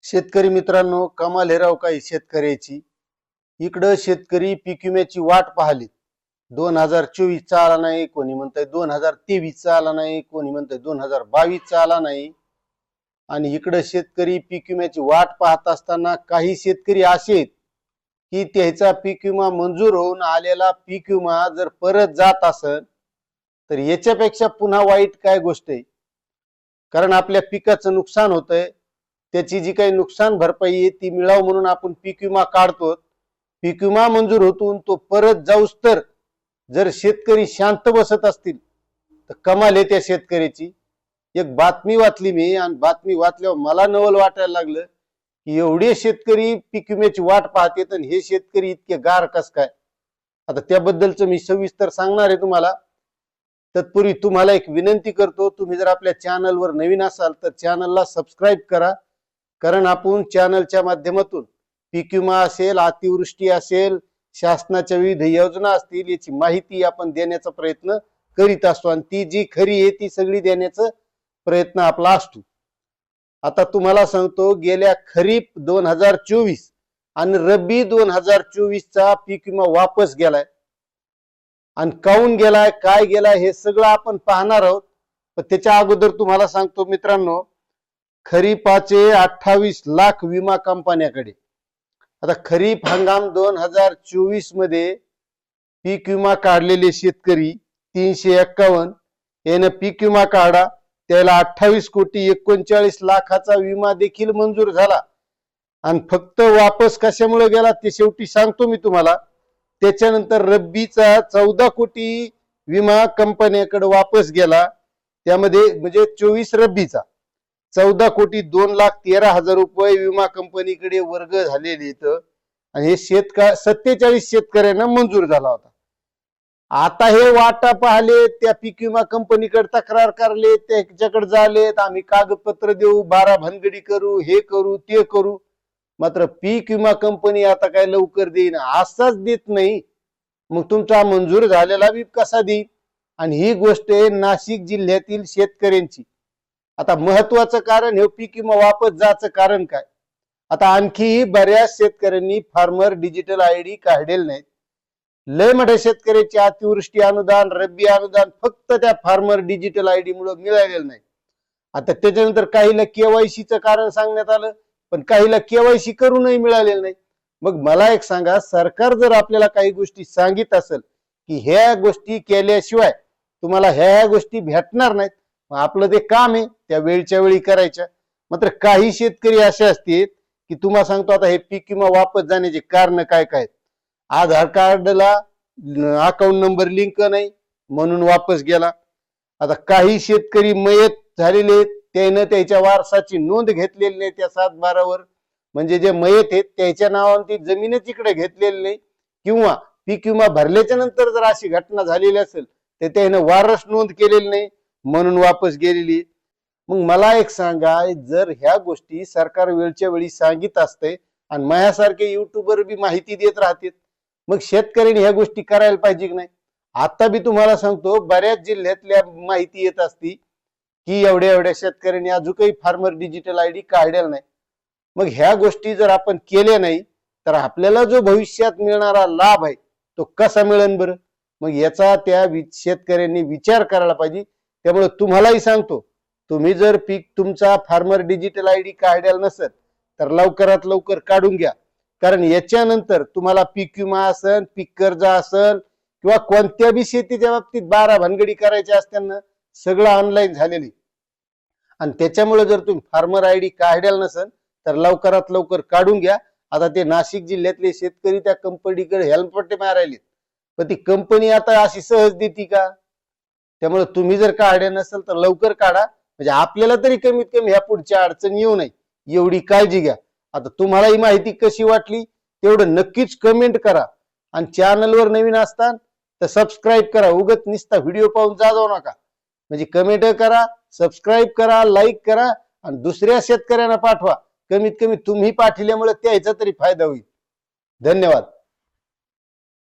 शेतकरी मित्रांनो, कमाल हे राव काही शेतकऱ्याची. इकडं शेतकरी पीक विम्याची वाट पाहली. 2024 चा आला नाही, कोणी म्हणतंय 2023 चा आला नाही, कोणी म्हणतंय 2022 चा आला नाही. आणि इकडं शेतकरी पीक विम्याची वाट पाहत असताना काही शेतकरी असे आहेत की त्याचा पीक विमा मंजूर होऊन आलेला पीक विमा जर परत जात असेल तर याच्यापेक्षा पुन्हा वाईट काय गोष्ट आहे. कारण आपल्या पिकाचं नुकसान होतंय, त्याची जी काही नुकसान भरपाई आहे ती मिळावं म्हणून आपण पीक विमा काढतो. पीक विमा मंजूर होतून तो परत जाऊस तर जर शेतकरी शांत बसत असतील तर कमाल आहे त्या शेतकऱ्याची. एक बातमी वाचली मी आणि बातमी वाचल्यावर मला नवल वाटायला लागलं की एवढे शेतकरी पीक विम्याची वाट पाहतात आणि हे शेतकरी इतके गार कस काय. आता त्याबद्दलच मी सविस्तर सांगणार आहे तुम्हाला. तत्पूर्वी तुम्हाला एक विनंती करतो, तुम्ही जर आपल्या चॅनलवर नवीन असाल तर चॅनलला सबस्क्राईब करा. कारण आपण चॅनलच्या माध्यमातून पीक विमा असेल, अतिवृष्टी असेल, शासनाच्या विविध योजना असतील याची माहिती आपण देण्याचा प्रयत्न करीत असतो आणि ती जी खरी आहे ती सगळी देण्याचा प्रयत्न आपला असतो. आता तुम्हाला सांगतो, गेल्या खरीप 2024 आणि रब्बी 2024 चा पीक विमा वापस गेलाय. आणि काऊन गेलाय, काय गेलाय हे सगळं आपण पाहणार आहोत. पण त्याच्या अगोदर तुम्हाला सांगतो मित्रांनो, खरीपाचे 28 लाख विमा कंपन्याकडे. आता खरीप हंगाम 2024 मध्ये पीक विमा काढलेले शेतकरी 351 यानं पीक विमा काढा, त्याला 28,39,00,000चा विमा देखील मंजूर झाला. आणि फक्त वापस कशामुळे गेला ते शेवटी सांगतो मी तुम्हाला. त्याच्यानंतर रब्बीचा 14 कोटी विमा कंपन्याकडे वापस गेला. त्यामध्ये म्हणजे 24 रब्बीचा 14,02,13,000 रुपये विमा कंपनीकडे वर्ग झालेले आहेत. आणि हे 47 शेतकऱ्यांना मंजूर झाला होता. आता हे वाटा पाहिले, त्या पीक विमा कंपनीकडे तक्रार करले, त्याच्याकडे झालेत, आम्ही कागदपत्र देऊ, 12 भानगडी करू, हे करू ते करू. मात्र पीक विमा कंपनी आता काय लवकर देईन, असाच देत नाही. मग तुमचा मंजूर झालेला बी कसा देईल. आणि ही गोष्ट आहे नाशिक जिल्ह्यातील शेतकऱ्यांची. आता महत्वाचं कारण हे पीक विमा वापस जायचं कारण काय. आता आणखी बऱ्याच शेतकऱ्यांनी फार्मर डिजिटल आयडी काढलेले नाहीत. लय मोठ्या शेतकऱ्याचे अतिवृष्टी अनुदान, रब्बी अनुदान फक्त त्या फार्मर डिजिटल आयडी मुळे मिळालेलं नाही. आता त्याच्यानंतर काहीला केवायसीचं कारण सांगण्यात आलं, पण काहीला केवायसी करूनही मिळालेलं नाही. मग मला एक सांगा, सरकार जर आपल्याला काही गोष्टी सांगित असेल की ह्या गोष्टी केल्याशिवाय तुम्हाला ह्या गोष्टी भेटणार नाहीत, आपलं ते काम आहे त्या वेळच्या वेळी करायच्या. मात्र काही शेतकरी असे असतील की तुम्हाला सांगतो, आता हे पीक विमा वापस जाण्याचे कारण काय काय. आधार कार्डला अकाउंट नंबर लिंक नाही म्हणून वापस गेला. आता काही शेतकरी मयत झालेले, त्यानं त्याच्या वारसाची नोंद घेतलेली नाही त्या 7/12 वर, म्हणजे जे मयत आहेत त्याच्या नावाने ती जमीनच इकडे घेतलेली नाही. किंवा पीक विमा भरल्याच्या नंतर जर अशी घटना झालेली असेल तर त्यानं वारस नोंद केलेली नाही म्हणून वापस गेलेली. मग मला एक सांगा, जर ह्या गोष्टी सरकार वेळच्या वेळी सांगित असते आणि माझ्यासारखे युट्यूबर बी माहिती देत राहतात, मग शेतकऱ्यांनी ह्या गोष्टी करायला पाहिजे की नाही. आता बी तुम्हाला सांगतो, बऱ्याच जिल्ह्यातल्या माहिती येत असती की एवढ्या एवढ्या शेतकऱ्यांनी अजूनही फार्मर डिजिटल आयडी काढलेला नाही. मग ह्या गोष्टी जर आपण केल्या नाही तर आपल्याला जो भविष्यात मिळणारा लाभ आहे तो कसा मिळेल बरं. मग याचा त्या शेतकऱ्यांनी विचार करायला पाहिजे. त्यामुळे तुम्हालाही सांगतो, तुम्ही जर पीक तुमचा फार्मर डिजिटल आयडी काढलेला नसेल तर लवकरात लवकर काढून घ्या. कारण याच्यानंतर तुम्हाला पीक विमा असेल, पीक कर्ज असेल किंवा कोणत्या बी शेतीच्या बाबतीत 12 भानगडी करायच्या असताना सगळं ऑनलाईन झालेली. आणि त्याच्यामुळे जर तुम्ही फार्मर आयडी काढलेला नसेल तर लवकरात लवकर काढून घ्या. आता ते नाशिक जिल्ह्यातले शेतकरी त्या कंपनीकडे हेलपट्टे मारायले, पण ती कंपनी आता अशी सहज देती का. त्यामुळे तुम्ही जर काढले नसेल तर लवकर काढा, म्हणजे आपल्याला तरी कमीत कमी ह्या पुढच्या अडचणी येऊ नये एवढी काळजी घ्या. आता तुम्हाला ही माहिती कशी वाटली तेवढं नक्कीच कमेंट करा. आणि चॅनलवर नवीन असताल तर सबस्क्राईब करा. उगत नुसता व्हिडिओ पाहून जाऊ नका. म्हणजे कमेंट करा, सबस्क्राईब करा, लाईक करा आणि दुसऱ्या शेतकऱ्यांना पाठवा. कमीत कमी तुम्ही पाठवल्यामुळे त्याचा तरी फायदा होईल. धन्यवाद.